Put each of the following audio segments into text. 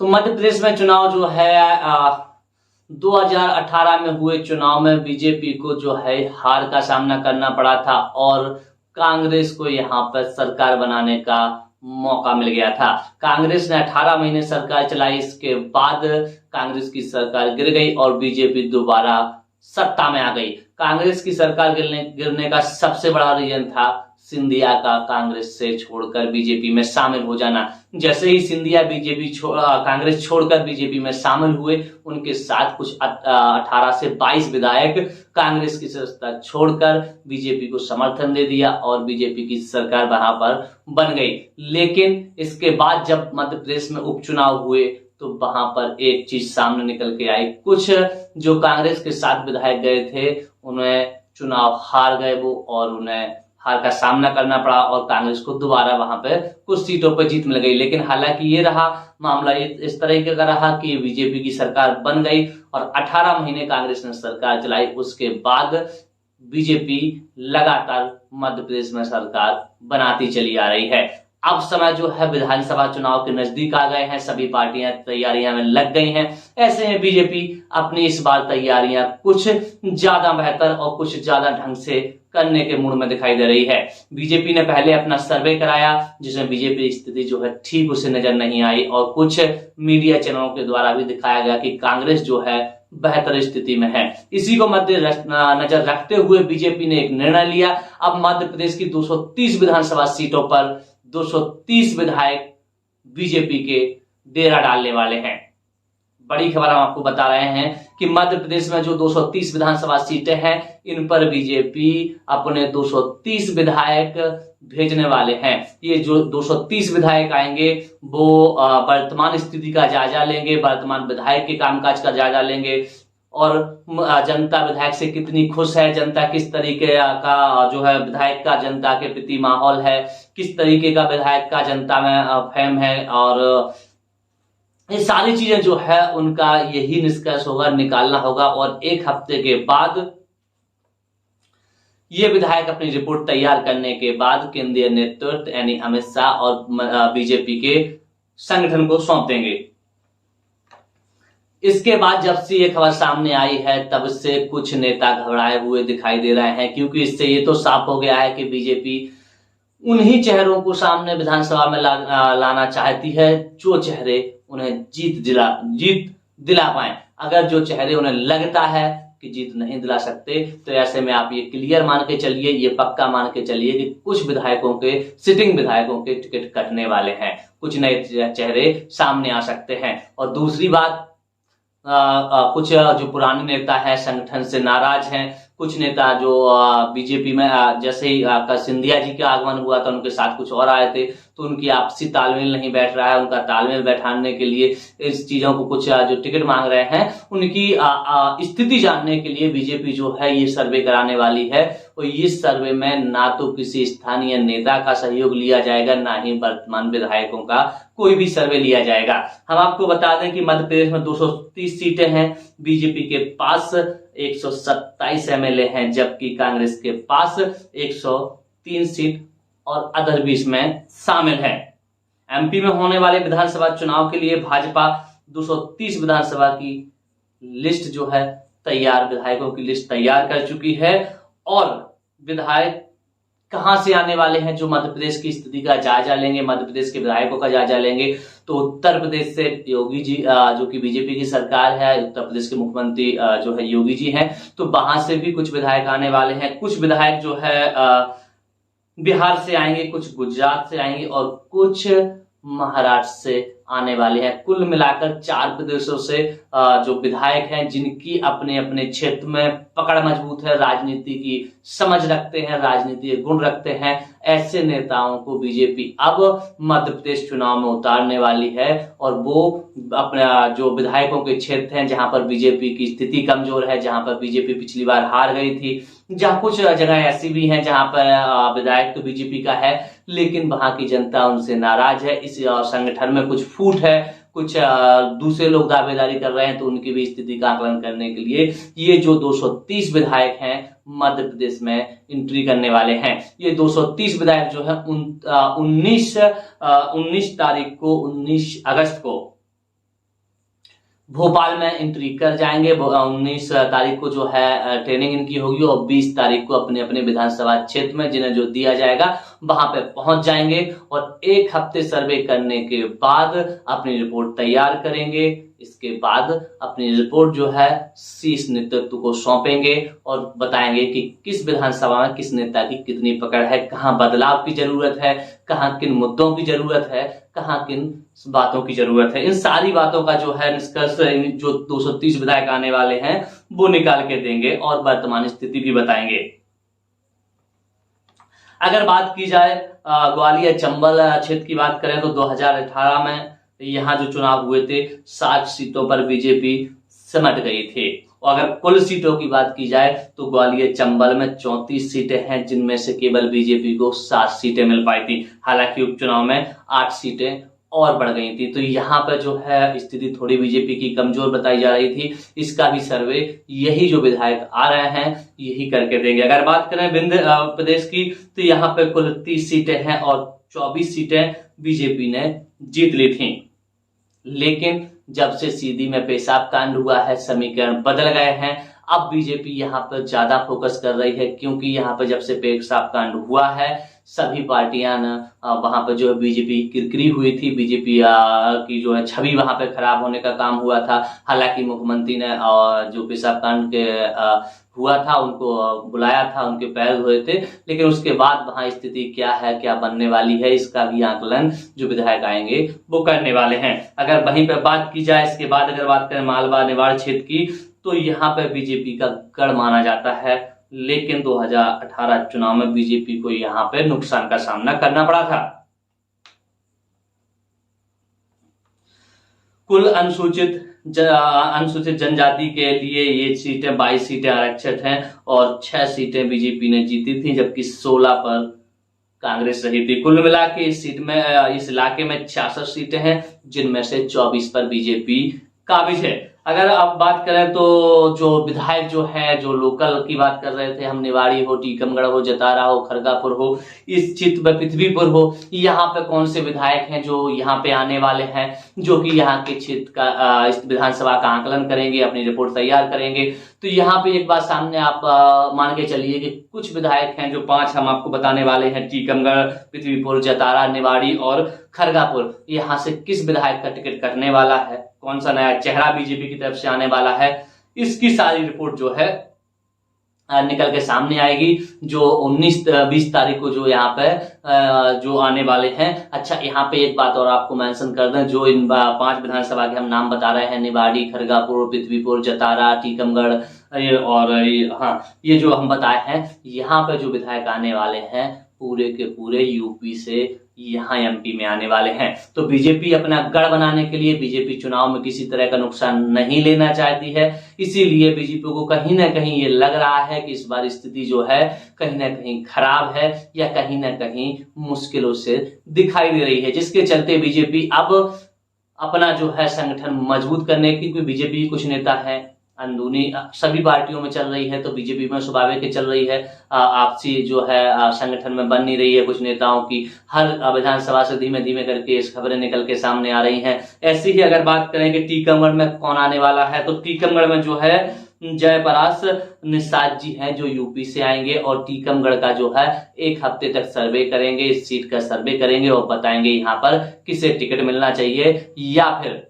तो मध्य प्रदेश में चुनाव जो है 2018 में हुए चुनाव में बीजेपी को जो है हार का सामना करना पड़ा था और कांग्रेस को यहां पर सरकार बनाने का मौका मिल गया था। कांग्रेस ने 18 महीने सरकार चलाई, इसके बाद कांग्रेस की सरकार गिर गई और बीजेपी दोबारा सत्ता में आ गई। कांग्रेस की सरकार गिरने का सबसे बड़ा रीजन था सिंधिया का कांग्रेस से छोड़कर बीजेपी में शामिल हो जाना। जैसे ही सिंधिया कांग्रेस छोड़कर बीजेपी में शामिल हुए, उनके साथ कुछ 18 से 22 विधायक कांग्रेस की सत्ता छोड़कर बीजेपी को समर्थन दे दिया और बीजेपी की सरकार वहां पर बन गई। लेकिन इसके बाद जब मध्य प्रदेश में उपचुनाव हुए तो वहां पर एक चीज सामने निकल के आई। कुछ जो कांग्रेस के साथ विधायक गए थे उन्हें चुनाव हार गए वो, और उन्हें हार का सामना करना पड़ा और कांग्रेस को दोबारा वहां पे कुछ सीटों पर जीत मिल गई। लेकिन हालांकि ये रहा मामला, इस तरीके का रहा कि बीजेपी की सरकार बन गई और 18 महीने कांग्रेस ने सरकार चलाई। उसके बाद बीजेपी लगातार मध्य प्रदेश में सरकार बनाती चली आ रही है। अब समय जो है विधानसभा चुनाव के नजदीक आ गए हैं, सभी पार्टियां तैयारियां में लग गई हैं। ऐसे में बीजेपी अपनी इस बार तैयारियां कुछ ज्यादा बेहतर और कुछ ज्यादा ढंग से करने के मूड में दिखाई दे रही है। बीजेपी ने पहले अपना सर्वे कराया जिसमें बीजेपी की स्थिति जो है ठीक उसे नजर नहीं आई और कुछ मीडिया चैनलों के द्वारा भी दिखाया गया कि कांग्रेस जो है बेहतर स्थिति में है। इसी को मद्देनजर रखते हुए बीजेपी ने एक निर्णय लिया। अब मध्य प्रदेश की 230 विधानसभा सीटों पर 230 विधायक बीजेपी के डेरा डालने वाले हैं। बड़ी खबर हम आपको बता रहे हैं कि मध्य प्रदेश में जो 230 विधानसभा सीटें हैं इन पर बीजेपी अपने 230 विधायक भेजने वाले हैं। ये जो 230 विधायक आएंगे वो वर्तमान स्थिति का जायजा लेंगे, वर्तमान विधायक के कामकाज का जायजा लेंगे और जनता विधायक से कितनी खुश है, जनता किस तरीके का जो है विधायक का जनता के प्रति माहौल है, किस तरीके का विधायक का जनता में फेम है, और ये सारी चीजें जो है उनका यही निष्कर्ष होगा, निकालना होगा। और एक हफ्ते के बाद ये विधायक अपनी रिपोर्ट तैयार करने के बाद केंद्रीय नेतृत्व यानी अमित शाह और बीजेपी के संगठन को सौंप देंगे। इसके बाद जब से ये खबर सामने आई है तब से कुछ नेता घबराए हुए दिखाई दे रहे हैं, क्योंकि इससे ये तो साफ हो गया है कि बीजेपी उन्हीं चेहरों को सामने विधानसभा में लाना चाहती है जो चेहरे उन्हें जीत दिला पाए। अगर जो चेहरे उन्हें लगता है कि जीत नहीं दिला सकते तो ऐसे में आप ये क्लियर मान के चलिए, ये पक्का मान के चलिए कि कुछ विधायकों के, सिटिंग विधायकों के टिकट कटने वाले हैं, कुछ नए चेहरे सामने आ सकते हैं। और दूसरी बात, कुछ जो पुराने नेता हैं संगठन से नाराज हैं, कुछ नेता जो बीजेपी में जैसे ही सिंधिया जी का आगमन हुआ था उनके साथ कुछ और आए थे तो उनकी आपसी तालमेल नहीं बैठ रहा है। उनका तालमेल बैठाने के लिए इस चीजों को कुछ जो टिकट मांग रहे हैं उनकी स्थिति जानने के लिए बीजेपी जो है ये सर्वे कराने वाली है। और इस सर्वे में ना तो किसी स्थानीय नेता का सहयोग लिया जाएगा, ना ही वर्तमान विधायकों का कोई भी सर्वे लिया जाएगा। हम आपको बता दें कि मध्य प्रदेश में 230 सीटें हैं, बीजेपी के पास 127 एमएलए हैं, जबकि कांग्रेस के पास 103 सीट और अदर भी इसमें शामिल है। एमपी में होने वाले विधानसभा चुनाव के लिए भाजपा 230 विधानसभा की लिस्ट जो है तैयार, विधायकों की लिस्ट तैयार कर चुकी है। और विधायक कहां से आने वाले हैं जो मध्य प्रदेश की स्थिति का जायजा लेंगे, मध्य प्रदेश के विधायकों का जायजा लेंगे, तो उत्तर प्रदेश से योगी जी जो कि बीजेपी की सरकार है, उत्तर प्रदेश के मुख्यमंत्री जो है योगी जी हैं, तो वहां से भी कुछ विधायक आने वाले हैं। कुछ विधायक जो है बिहार से आएंगे, कुछ गुजरात से आएंगे और कुछ महाराष्ट्र से आने वाले हैं। कुल मिलाकर 4 प्रदेशों से जो विधायक हैं जिनकी अपने अपने क्षेत्र में पकड़ मजबूत है, राजनीति की समझ रखते हैं, राजनीति के गुण रखते हैं, ऐसे नेताओं को बीजेपी अब मध्य प्रदेश चुनाव में उतारने वाली है। और वो अपना जो विधायकों के क्षेत्र हैं जहां पर बीजेपी की स्थिति कमजोर है, जहां पर बीजेपी पिछली बार हार गई थी, जहां कुछ जगह ऐसी भी हैं जहां पर विधायक तो बीजेपी का है लेकिन वहां की जनता उनसे नाराज है, इस संगठन में कुछ फूट है, कुछ दूसरे लोग दावेदारी कर रहे हैं, तो उनकी भी स्थिति का आकलन करने के लिए ये जो 230 विधायक हैं मध्य प्रदेश में एंट्री करने वाले हैं। ये 230 विधायक जो है 19 अगस्त को भोपाल में एंट्री कर जाएंगे। 19 तारीख को जो है ट्रेनिंग इनकी होगी और 20 तारीख को अपने अपने विधानसभा क्षेत्र में जिन्हें जो दिया जाएगा वहां पे पहुंच जाएंगे और एक हफ्ते सर्वे करने के बाद अपनी रिपोर्ट तैयार करेंगे। इसके बाद अपनी रिपोर्ट जो है शीर्ष नेतृत्व को सौंपेंगे और बताएंगे कि किस विधानसभा में किस नेता की कितनी पकड़ है, कहां बदलाव की जरूरत है, कहां किन मुद्दों की जरूरत है, कहां किन बातों की जरूरत है। इन सारी बातों का जो है निष्कर्ष जो 230 विधायक आने वाले हैं वो निकाल के देंगे और वर्तमान स्थिति भी बताएंगे। अगर बात की जाए ग्वालियर चंबल क्षेत्र की बात करें तो 2018 में यहाँ जो चुनाव हुए थे 60 सीटों पर बीजेपी सिमट गई थी। और अगर कुल सीटों की बात की जाए तो ग्वालियर चंबल में 34 सीटें हैं जिनमें से केवल बीजेपी को 7 सीटें मिल पाई थी। हालांकि उपचुनाव में 8 सीटें और बढ़ गई थी। तो यहाँ पर जो है स्थिति थोड़ी बीजेपी की कमजोर बताई जा रही थी। इसका भी सर्वे यही जो विधायक आ रहे हैं यही करके देंगे। अगर बात करें विंध्य प्रदेश की तो यहाँ पे कुल 30 सीटें हैं और 24 सीटें बीजेपी ने जीत ली थी। लेकिन जब से सीधी में पेशाब कांड हुआ है समीकरण बदल गए हैं। अब बीजेपी यहाँ पर ज्यादा फोकस कर रही है क्योंकि यहाँ पर जब से पेशाब कांड हुआ है सभी पार्टियां वहां पर जो है बीजेपी किरकिरी हुई थी। बीजेपी की जो है छवि वहां पे खराब होने का काम हुआ था। हालांकि मुख्यमंत्री ने जो पेशाब कांड के हुआ था उनको बुलाया था, उनके पैर धोए थे, लेकिन उसके बाद वहां स्थिति क्या है, क्या बनने वाली है, इसका भी आकलन जो विधायक आएंगे वो करने वाले हैं। अगर वहीं पर बात की जाए इसके बाद अगर बात करें मालवा निवाड़ क्षेत्र की तो यहाँ पर बीजेपी का गढ़ माना जाता है। लेकिन 2018 चुनाव में बीजेपी को यहाँ पे नुकसान का सामना करना पड़ा था। कुल अनुसूचित जनजाति के लिए ये सीटें 22 सीटें आरक्षित हैं और 6 सीटें बीजेपी ने जीती थी जबकि 16 पर कांग्रेस रही थी। कुल मिला के इस इलाके में 66 सीटें हैं जिनमें से 24 पर बीजेपी काबिज है। अगर अब बात करें तो जो विधायक जो है जो लोकल की बात कर रहे थे हम, निवाड़ी हो, टीकमगढ़ हो, जतारा हो, खरगापुर हो, इस क्षेत्र में पृथ्वीपुर हो, यहाँ पे कौन से विधायक हैं जो यहाँ पे आने वाले हैं जो कि यहाँ के क्षेत्र का इस विधानसभा का आकलन करेंगे, अपनी रिपोर्ट तैयार करेंगे। तो यहाँ पे एक बात सामने आप मान के चलिए कि कुछ विधायक हैं जो 5 हम आपको बताने वाले हैं, टीकमगढ़, पृथ्वीपुर, जतारा, निवाड़ी और खरगापुर। यहाँ से किस विधायक का टिकट कटने वाला है, कौन सा नया चेहरा बीजेपी की तरफ से आने वाला है, इसकी सारी रिपोर्ट जो है निकल के सामने आएगी जो 19-20 तारीख को जो यहाँ पे जो आने वाले हैं। अच्छा, यहाँ पे एक बात और आपको मेंशन कर दें, जो इन 5 विधानसभा के हम नाम बता रहे हैं, निवाड़ी, खरगापुर, पृथ्वीपुर, जतारा, टीकमगढ़ और ये जो हम बताए हैं, यहाँ पे जो विधायक आने वाले हैं पूरे के पूरे यूपी से यहाँ एमपी में आने वाले हैं। तो बीजेपी अपना गढ़ बनाने के लिए बीजेपी चुनाव में किसी तरह का नुकसान नहीं लेना चाहती है। इसीलिए बीजेपी को कहीं ना कहीं ये लग रहा है कि इस बार स्थिति जो है कहीं ना कहीं खराब है या कहीं ना कहीं मुश्किलों से दिखाई दे रही है, जिसके चलते बीजेपी अब अपना जो है संगठन मजबूत करने की, क्योंकि बीजेपी कुछ नेता है अंदरूनी सभी पार्टियों में चल रही है तो बीजेपी में स्वाभाविक चल रही है, आपसी जो है संगठन में बन नहीं रही है। कुछ नेताओं की हर विधानसभा से धीमे धीमे करके इस खबरें निकल के सामने आ रही हैं। ऐसी ही अगर बात करें कि टीकमगढ़ में कौन आने वाला है तो टीकमगढ़ में जो है जयपरास निषाद जी हैं जो यूपी से आएंगे और टीकमगढ़ का जो है 1 हफ्ते तक सर्वे करेंगे, इस सीट का सर्वे करेंगे और बताएंगे यहाँ पर किसे टिकट मिलना चाहिए या फिर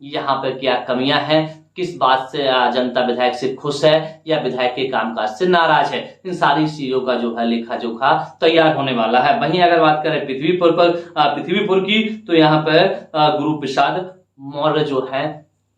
यहाँ पर क्या कमियां हैं, किस बात से जनता विधायक से खुश है या विधायक के कामकाज से नाराज है। इन सारी चीजों का जो है लेखा जोखा तैयार होने वाला है। वहीं अगर बात करें पृथ्वीपुर की तो यहाँ पर गुरु प्रसाद मौर्य जो है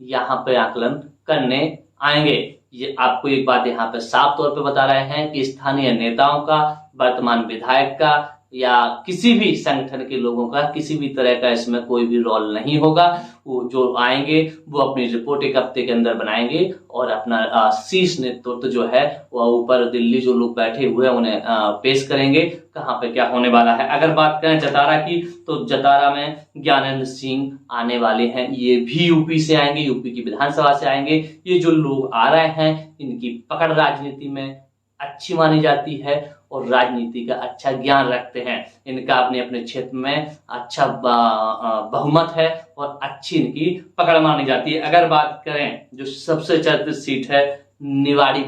यहाँ पे आकलन करने आएंगे। ये आपको एक बात यहाँ पे साफ तौर पे बता रहे हैं कि स्थानीय नेताओं का, वर्तमान विधायक का या किसी भी संगठन के लोगों का किसी भी तरह का इसमें कोई भी रोल नहीं होगा। वो जो आएंगे वो अपनी रिपोर्ट 1 हफ्ते के अंदर बनाएंगे और अपना शीर्ष नेतृत्व जो है वो ऊपर दिल्ली जो लोग बैठे हुए हैं उन्हें पेश करेंगे कहाँ पे क्या होने वाला है। अगर बात करें जतारा की तो जतारा में ज्ञानेंद्र सिंह आने वाले हैं, ये भी यूपी से आएंगे, यूपी की विधानसभा से आएंगे। ये जो लोग आ रहे हैं इनकी पकड़ राजनीति में अच्छी मानी जाती है और राजनीति का अच्छा ज्ञान रखते हैं। इनका अपने अपने क्षेत्र में अच्छा बहुमत है और अच्छी इनकी पकड़ मानी जाती है। अगर बात करें जो सबसे चर्चित सीट है निवाड़ी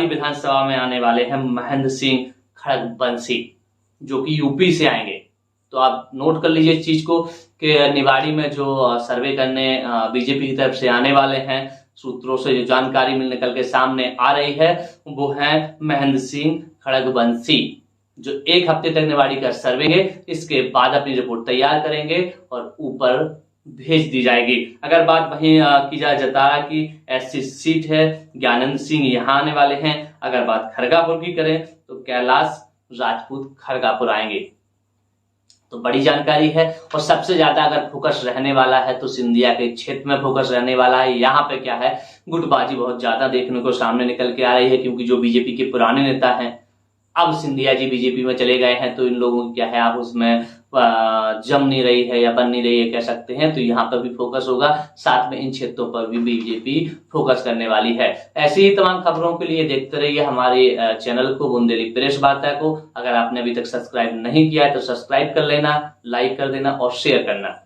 विधानसभा में आने वाले हैं महेंद्र सिंह खड़गवंशी, जो कि यूपी से आएंगे। तो आप नोट कर लीजिए इस चीज को कि निवाड़ी में जो सर्वे करने बीजेपी की तरफ से आने वाले हैं, सूत्रों से जो जानकारी निकल के सामने आ रही है वो है महेंद्र सिंह खड़गवंशी, जो 1 हफ्ते तक निवाड़ी का सर्वे करेंगे, इसके बाद अपनी रिपोर्ट तैयार करेंगे और ऊपर भेज दी जाएगी। अगर बात वहीं की जाए जतारा की, ऐसी सीट है ज्ञानंद सिंह यहाँ आने वाले हैं। अगर बात खड़गापुर की करें तो कैलाश राजपूत खड़गापुर आएंगे। तो बड़ी जानकारी है और सबसे ज्यादा अगर फोकस रहने वाला है तो सिंधिया के क्षेत्र में फोकस रहने वाला है। यहाँ पे क्या है, गुटबाजी बहुत ज्यादा देखने को सामने निकल के आ रही है, क्योंकि जो बीजेपी के पुराने नेता हैं अब सिंधिया जी बीजेपी में चले गए हैं, तो इन लोगों की क्या है आप उसमें जम नहीं रही है या बन नहीं रही है कह सकते हैं। तो यहाँ पर भी फोकस होगा, साथ में इन क्षेत्रों पर भी बीजेपी फोकस करने वाली है। ऐसी ही तमाम खबरों के लिए देखते रहिए हमारे चैनल को, बुंदेली प्रेस वार्ता को। अगर आपने अभी तक सब्सक्राइब नहीं किया है तो सब्सक्राइब कर लेना, लाइक कर देना और शेयर करना।